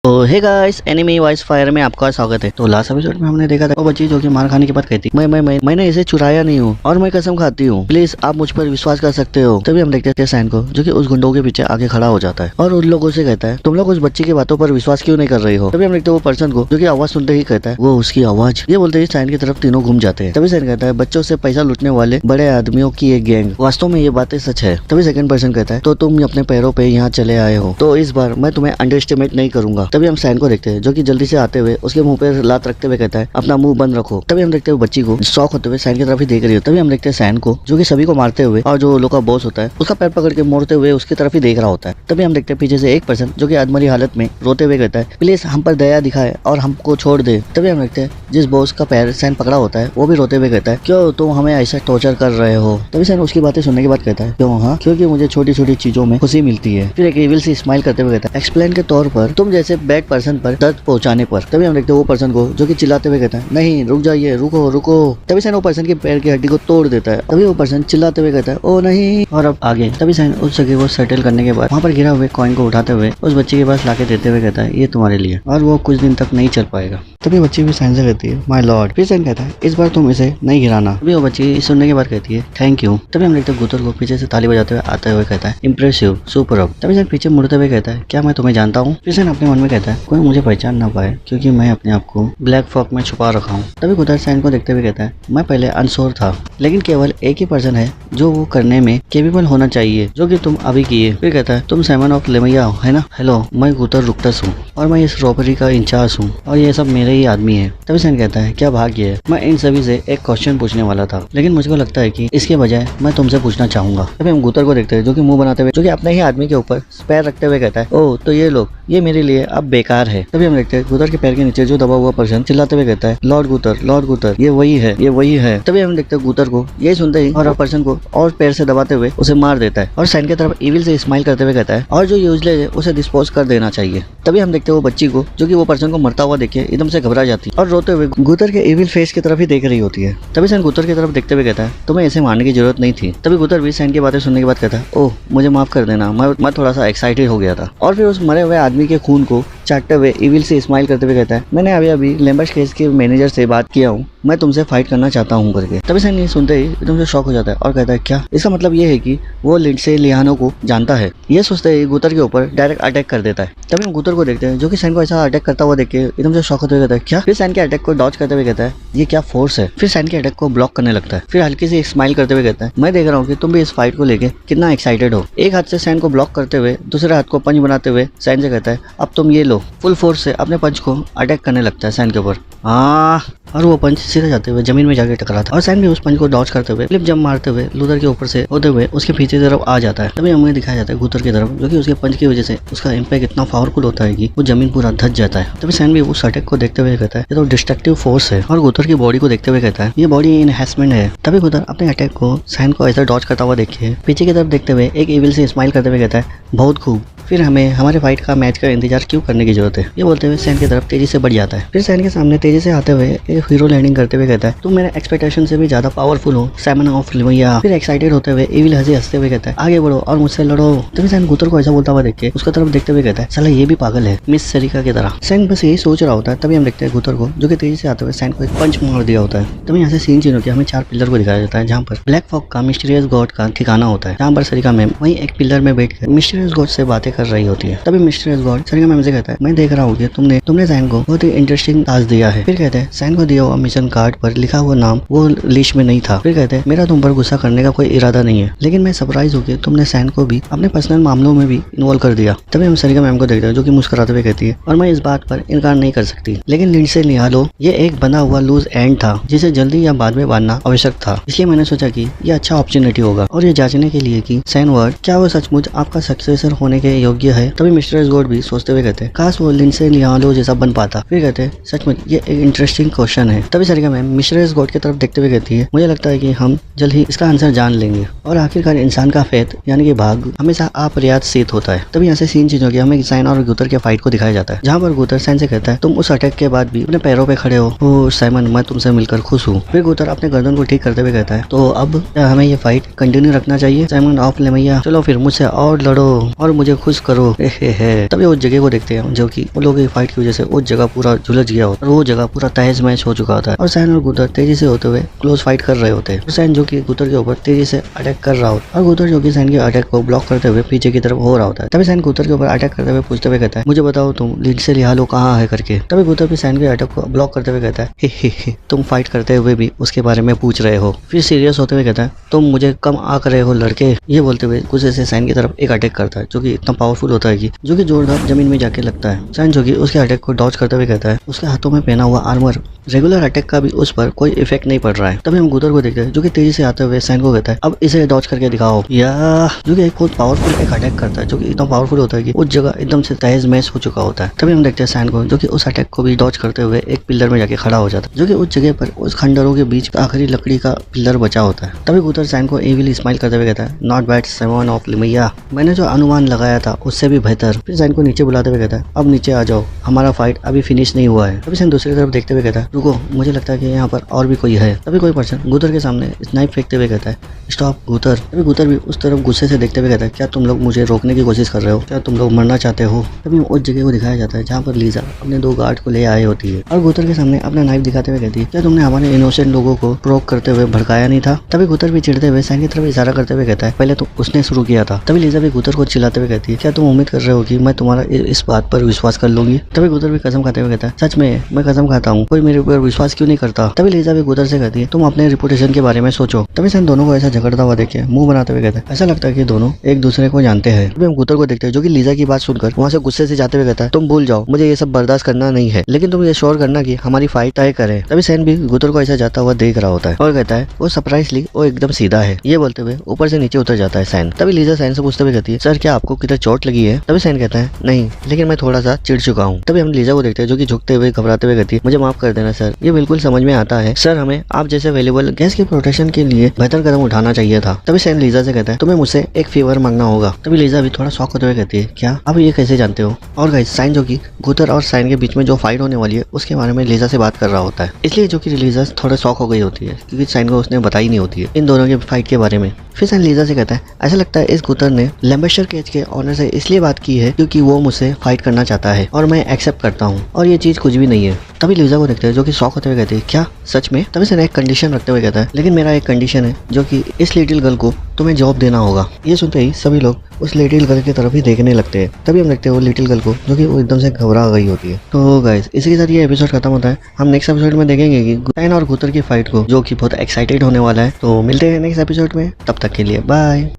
तो hey guys, enemy voice fire में आपका स्वागत है। तो लास्ट एपिसोड में हमने देखा था वो बच्ची जो कि मार खाने के बाद कहती मैंने इसे चुराया नहीं हूँ और मैं कसम खाती हूँ, प्लीज आप मुझ पर विश्वास कर सकते हो। तभी हम देखते थे सैन को जो कि उस गुंडों के पीछे आगे खड़ा हो जाता है और उन लोगों से कहता है तुम लोग उस बच्ची की बातों पर विश्वास क्यों नहीं कर रही हो। तभी हम देखते वो पर्सन को जो की आवाज सुनते ही कहता है वो उसकी आवाज। ये बोलते ही सैन की तरफ तीनों घूम जाते हैं। तभी सैन कहता है बच्चों से पैसा लूटने वाले बड़े आदमियों की एक गैंग, वास्तव में ये बातें सच है। तभी सेकंड पर्सन कहता है तो तुम अपने पैरों पे यहाँ चले आए हो तो इस बार मैं तुम्हें अंडर एस्टिमेट नहीं करूंगा। तभी हम सैन को देखते हैं जो कि जल्दी से आते हुए उसके मुंह पे लात रखते हुए कहता है अपना मुंह बंद रखो। तभी हम देखते हैं बच्ची को शौक होते हुए सैन की तरफ ही देख रही हो। तभी हम देखते हैं सैन को जो कि सभी को मारते हुए और जो लोग का बॉस होता है उसका पैर पकड़ के मोड़ते हुए उसकी तरफ ही देख रहा होता है। तभी हम देखते हैं पीछे से एक पर्सन जो कि अधमरी हालत में रोते हुए कहता है प्लीज हम पर दया दिखाए और हमको छोड़ दे। तभी हम देखते हैं जिस बॉस का पैर सैन पकड़ा होता है वो भी रोते हुए कहता है क्यों तुम हमें ऐसा टॉर्चर कर रहे हो। तभी सैन उसकी बातें सुनने के बाद कहता है क्यों, हाँ क्योंकि मुझे छोटी छोटी चीजों में खुशी मिलती है। फिर एक एविल से स्माइल करते हुए कहता है एक्सप्लेन के तौर पर तुम जैसे बैड पर्सन पर दर्द पहुंचाने पर। तभी हम देखते हैं वो पर्सन को जो कि चिल्लाते हुए कहता है नहीं रुक जाइए, रुको रुको। तभी सैन वो पर्सन के पैर की हड्डी को तोड़ देता है। तभी वो पर्सन चिल्लाते हुए कहता है ओ नहीं, और अब आगे। तभी सैन उस जगह को सेटल करने के बाद वहाँ पर गिरा हुए कॉइन को उठाते हुए उस बच्चे के पास लाके देते हुए कहता है ये तुम्हारे लिए, और वो कुछ दिन तक नहीं चल पाएगा। तभी बच्ची भी सैन से कहती है माय लॉर्ड। फिर सैन कहता है इस बार तुम इसे नहीं गिराना। तभी वो बच्ची सुनने के बाद कहती है थैंक यू। तभी हम देखते हैं गुतर को पीछे से ताली बजाते हुए आते हुए कहता है इम्प्रेसिव, सुपर। तभी सैन पीछे मुड़ते हुए कहता है क्या मैं तुम्हें जानता हूँ। फिर सैन अपने मन में कहता है कोई मुझे पहचान ना पाए क्योंकि मैं अपने आप को ब्लैक फॉक में छुपा रखा हूँ। तभी गुतर सैन को देखते हुए कहता है मैं पहले अनश्योर था लेकिन केवल एक ही पर्सन है जो वो करने में केपेबल होना चाहिए जो कि तुम अभी किए। फिर कहता है तुम सैमन ऑफ लेमैया है ना। हेलो, मैं गुतर रुक्टस हूँ और मैं इस रॉबरी का इंचार्ज हूँ और ये सब मेरे ही आदमी है। तभी सैन कहता है क्या भाग्य है, मैं इन सभी से एक क्वेश्चन पूछने वाला था लेकिन मुझको लगता है कि इसके बजाय मैं तुमसे पूछना चाहूंगा। तभी हम गुतर को देखते हैं जो कि मुंह बनाते हुए जो कि अपने ही आदमी के ऊपर पैर रखते हुए कहता है ओ तो ये लोग ये मेरे लिए अब बेकार है। तभी हम देखते हैं गुतर के पैर के नीचे जो दबा हुआ पर्सन चिल्लाते हुए कहता है लॉर्ड गुतर ये वही है, ये वही है। तभी हम देखते हैं गुतर को ये सुनते ही और पर्सन को और पैर से दबाते हुए उसे मार देता है और सैन की तरफ इविल से स्माइल करते हुए कहता है और जो यूजलेस है उसे डिस्पोज कर देना चाहिए। तभी हम देखते हैं वो बच्ची को जो कि वो पर्सन को मरता हुआ देखे एकदम से घबरा जाती है और रोते हुए गुतर के इविल फेस की तरफ ही देख रही होती है। तभी सैन गुतर की तरफ देखते हुए कहता है तुम्हें ऐसे मारने की जरूरत नहीं थी। तभी गुतर भी सैन की बातें सुनने के बाद कहता है ओह मुझे माफ कर देना, मैं थोड़ा सा एक्साइटेड हो गया था। और फिर उस मरे हुए आदमी के खून को चाटते हुए इविल से स्माइल करते हुए कहता है मैंने अभी लेम्बर्स केस के मैनेजर से बात किया हूँ, मैं तुमसे फाइट करना चाहता हूँ करके। तभी सैन ये सुनते ही एकदम से शॉक हो जाता है और कहता है क्या, इसका मतलब ये है कि वो लिंडसे लियानो को जानता है। ये सोचते ही गुतर के ऊपर डायरेक्ट अटैक कर देता है। तभी हम गुतर को देखते हैं जो कि सैन को ऐसा अटैक करता हुआ देख के एकदम से शॉक होते हुए कहता है क्या। फिर सैन के अटैक को डॉज करते हुए कहता है ये क्या फोर्स है। फिर सैन के अटैक को ब्लॉक करने लगता है। फिर हल्की सी स्माइल करते हुए कहता है मैं देख रहा हूँ कि तुम भी इस फाइट को लेके कितना एक्साइटेड हो। एक हाथ से सैन को ब्लॉक करते हुए दूसरे हाथ को पंच बनाते हुए सैन से कहता है अब तुम ये लो। फुल फोर्स से अपने पंच को अटैक करने लगता है सैन के ऊपर और वो पंच सीधे जाते हुए जमीन में जाके टकरा था और सैन भी उस पंच को डॉज करते हुए फ्लिप जंप मारते हुए लूथर के ऊपर से होते हुए उसके पीछे की तरफ आ जाता है। तभी हमें दिखाया जाता है गुतर की तरफ जो कि उसके पंच की वजह से उसका इम्पैक्ट इतना पावरफुल होता है कि वो जमीन पूरा धस जाता है। तभी सैन भी उस अटैक को देखते हुए कहता है ये तो डिस्ट्रक्टिव फोर्स है और गुतर की बॉडी को देखते हुए कहता है ये बॉडी इनहेंसमेंट है। तभी गुतर अपने अटैक को सैन को ऐसा डॉज करता हुआ देखे पीछे की तरफ देखते हुए एक इविल से स्माइल करते हुए कहता है बहुत खूब, फिर हमें हमारे फाइट का मैच का इंतजार क्यों करने की जरूरत है। ये बोलते हुए सैन की तरफ तेजी से बढ़ जाता है। फिर सैन के सामने तेजी से आते हुए एक हीरो लैंडिंग करते हुए कहता है तुम मेरे एक्सपेक्टेशन से भी ज्यादा पावरफुल हो सैमन ऑफ लेमैया। फिर एक्साइटेड होते हुए इविल हंसते हुए कहता है आगे बढ़ो और मुझसे लड़ो। तभी सैन गुतर को ऐसा बोलता हुआ देख के उसका तरफ देखते हुए कहता है साला ये भी पागल है मिस सरिका की तरह। सैन बस यही सोच रहा होता है। तभी हम देखते हैं गुतर को जो कि तेजी से आते हुए सैन को एक पंच मार दिया होता है। तभी यहाँ से सीन चेंज होकर हमें 4 पिलर को दिखाया जाता है जहाँ पर ब्लैक फॉक का मिस्टीरियस गॉड का ठिकाना होता है जहाँ पर सरिका मैम वही एक पिलर में बैठ कर मिस्टीरियस गॉड से बातें कर रही होती है। तभी मिस्टीरियस गॉड सरिका मैम से कहता है मैं देख रहा हूँ कि तुमने सैन को बहुत ही इंटरेस्टिंग टास्क दिया है। फिर कहते हैं सैन को दिया हुआ मिशन कार्ड पर लिखा हुआ नाम वो लिस्ट में नहीं था। फिर कहते हैं मेरा तुम पर गुस्सा करने का कोई इरादा नहीं है लेकिन मैं सरप्राइज हो गया तुमने सैन को भी अपने पर्सनल मामलों में भी इन्वॉल्व कर दिया। तभी हम सरिका मैम को देखते हैं जो कि मुस्कुराते हुए कहती है और मैं इस बात पर इनकार नहीं कर सकती लेकिन लिंडसे लियानो ये एक बना हुआ लूज एंड था जिसे जल्दी या बाद में बांधना आवश्यक था, इसलिए मैंने सोचा कि ये अच्छा अपॉर्चुनिटी होगा और ये जांचने के लिए कि सैन वर्ड क्या वो सचमुच आपका सक्सेसर होने के योग्य है। तभी मिस्टर गॉड भी सोचते हुए कहते हैं काश वो लिंडसे लियानो जैसा बन पाता। फिर कहते हैं सचमुच ये एक इंटरेस्टिंग क्वेश्चन क्वेश्चन है। तभी सारिका मैम मिस्टीरियस गॉड की तरफ देखते हुए कहती है, मुझे लगता है कि हम जल्द ही इसका आंसर जान लेंगे। और आखिरकार इंसान का फेथ यानी कि भाग हमेशा अप्रत्याशित होता है। तभी यहाँ से सीन चेंज हो गया, हमें साइन और गुथर के फाइट को दिखाया जाता है, जहाँ पर गुथर साइन से कहता है, तुम उस अटैक के बाद भी अपने पैरों पे खड़े हो। ओ साइमन, मैं तुमसे मिलकर खुश हूँ। फिर गुथर अपने गर्दन को ठीक करते हुए कहता है, तो अब क्या हमें ये फाइट कंटिन्यू रखना चाहिए? साइमन ऑफ लेमैया, चलो फिर मुझसे और लड़ो और मुझे खुश करो। तभी उस जगह को देखते हैं जो कि उन लोगों की फाइट की वजह से उस जगह पूरा झुलस गया होता है और वो जगह पूरा तहस महस हो चुका होता है। और साइन और गुथर तेजी से होते हुए क्लोज फाइट कर रहे होते हैं। साइन जो कि गुथर के ऊपर तेजी से अटैक कर रहा होता है और गुथर जो कि साइन के अटैक को ब्लॉक करते हुए पीछे की तरफ हो रहा होता है। तभी साइन गुथर के ऊपर अटैक करते हुए पूछते हुए कहता है, मुझे बताओ तुम लिंडसे लिहालो कहाँ है करके। तभी गुथर भी साइन के अटैक को ब्लॉक करते हुए कहता है, हे तुम फाइट करते हुए भी उसके बारे में पूछ रहे हो। फिर सीरियस होते हुए कहता है, तुम मुझे कम आंक रहे हो लड़के। ये बोलते हुए गुस्से से साइन की तरफ एक अटैक करता है जो कि इतना पावरफुल होता है कि जो कि जोरदार जमीन में जाके लगता है। साइन जो कि उसके अटैक को डॉज करते हुए कहता है, उसके हाथों में पहना हुआ आर्मर रेगुलर अटैक का भी उस पर कोई इफेक्ट नहीं पड़ रहा है। तभी हम गुथर को देखते हैं जो कि तेजी से आते हुए साइन को कहता है, अब इसे डॉज करके दिखाओ। या जो कि एक बहुत पावरफुल एक अटैक करता है जो कि इतना पावरफुल होता है कि उस जगह एकदम से तहस महस हो चुका होता है। तभी हम देखते हैं साइन को जो कि उस अटैक को भी डॉज करते हुए एक पिलर में जाके खड़ा हो जाता है जो कि उस जगह पर उस खंडरों के बीच आखिरी लकड़ी का पिलर बचा होता है। तभी गुथर साइन को एविल स्माइल करते हुए कहता है, नॉट बैड साइमन ऑफ लेमैया, मैंने जो अनुमान लगाया था उससे भी बेहतर। फिर साइन को नीचे बुलाते हुए कहता है, अब नीचे आ जाओ, हमारा फाइट अभी फिनिश नहीं हुआ है। तभी साइन दूसरी तरफ देखते हुए कहता है, रुको, मुझे लगता है कि यहाँ पर और भी कोई है। तभी कोई पर्सन गुथर के सामने स्नाइप फेंकते हुए कहता है, स्टॉप गुथर। तभी गुथर भी उस तरफ गुस्से से देखते हुए कहता है, क्या तुम लोग मुझे रोकने की कोशिश कर रहे हो? क्या तुम लोग मरना चाहते हो? तभी उस जगह को दिखाया जाता है जहाँ पर लीजा अपने 2 गार्ड को ले आई होती है और गुथर के सामने अपना नाइफ दिखाते हुए कहती है, क्या तुमने हमारे इनोसेंट लोगों को प्रोक करते हुए भड़काया नहीं था? तभी गुथर भी चिढ़ते हुए साइन की तरफ इशारा करते हुए कहता है, पहले तो उसने शुरू किया था। तभी लीजा भी गुथर को चिल्लाते हुए कहती है, क्या तुम उम्मीद कर रहे हो कि मैं तुम्हारा इस बात पर विश्वास कर लूंगी? तभी गुथर भी कसम खाते हुए कहता है, सच में मैं कसम खाता हूँ, कोई मेरे ऊपर विश्वास क्यों नहीं करता? तभी लीजा भी गुथर से कहती है, तुम अपने रिपुटेशन के बारे में सोचो। तभी साइन दोनों को ऐसा झगड़ता हुआ देखे मुंह बनाते हुए कहता है, ऐसा लगता है कि दोनों एक दूसरे को जानते हैं। तभी हम गुथर को देखते हैं जो कि लीजा की बात सुनकर वहाँ से गुस्से से जाते हुए कहता है, तुम भूल जाओ, मुझे ये सब बर्दाश्त करना नहीं है, लेकिन तुम ये श्योर करना कि हमारी फाइट तय करें। तभी साइन भी गुथर को ऐसा जाता हुआ देख रहा होता है और कहता है, वो सरप्राइजली वो एकदम सीधा है। ये बोलते हुए ऊपर से नीचे उतर जाता है साइन। तभी लीजा साइन से पूछते हुए कहती है, सर क्या आपको किधर चोट लगी है? तभी साइन कहता है, नहीं, लेकिन मैं थोड़ा सा चिढ़ चुका हूँ। तभी हम लीजा को देखते हैं जो कि झुकते हुए घबराते हुए कहती है, मुझे माफ कर देना सर, ये बिल्कुल समझ में आता है सर, हमें आप जैसे वैल्यूएबल गैस की प्रोटेक्शन के लिए बेहतर कदम उठाना चाहिए था। तभी साइन लीजा से कहता है, तुम्हें मुझसे एक फेवर मांगना होगा। तभी लीजा भी थोड़ा शॉक होते हुए कहती है, क्या आप ये कैसे जानते हो? और गाइस साइन जो कि गुथर और साइन के बीच में जो फाइट होने वाली है उसके बारे में लीजा से बात कर रहा होता है, इसलिए जो कि लीजा थोड़ा शॉक हो गई होती है क्योंकि साइन को उसने बताई नहीं होती है इन दोनों के फाइट के बारे में। फिर साइन लीजा से कहता है, ऐसा लगता है इस गुथर ने लैम्बेस्टर केज के ऑनर से इसलिए बात की है क्योंकि वो मुझसे फाइट करना चाहता है और मैं एक्सेप्ट करता हूँ और ये चीज कुछ भी नहीं है। तभी लीजा को देखते हैं जो कि शॉक होते हुए कहते हैं, क्या सच में? तभी साइन एक कंडीशन रखते हुए कहता है, लेकिन मेरा एक कंडीशन है जो कि इस लिटिल गर्ल को तुम्हें जॉब देना होगा। ये सुनते ही सभी लोग उस लिटिल गर्ल की तरफ ही देखने लगते हैं। तभी हम देखते हैं वो लिटिल गर्ल को जो कि वो एकदम से घबरा गई होती है। तो गाइस इसी के साथ ये एपिसोड खत्म होता है। हम नेक्स्ट एपिसोड में देखेंगे कि साइन और गुथर की फाइट को जो कि बहुत एक्साइटेड होने वाला है। तो मिलते हैं नेक्स्ट एपिसोड में, तब तक के लिए बाय।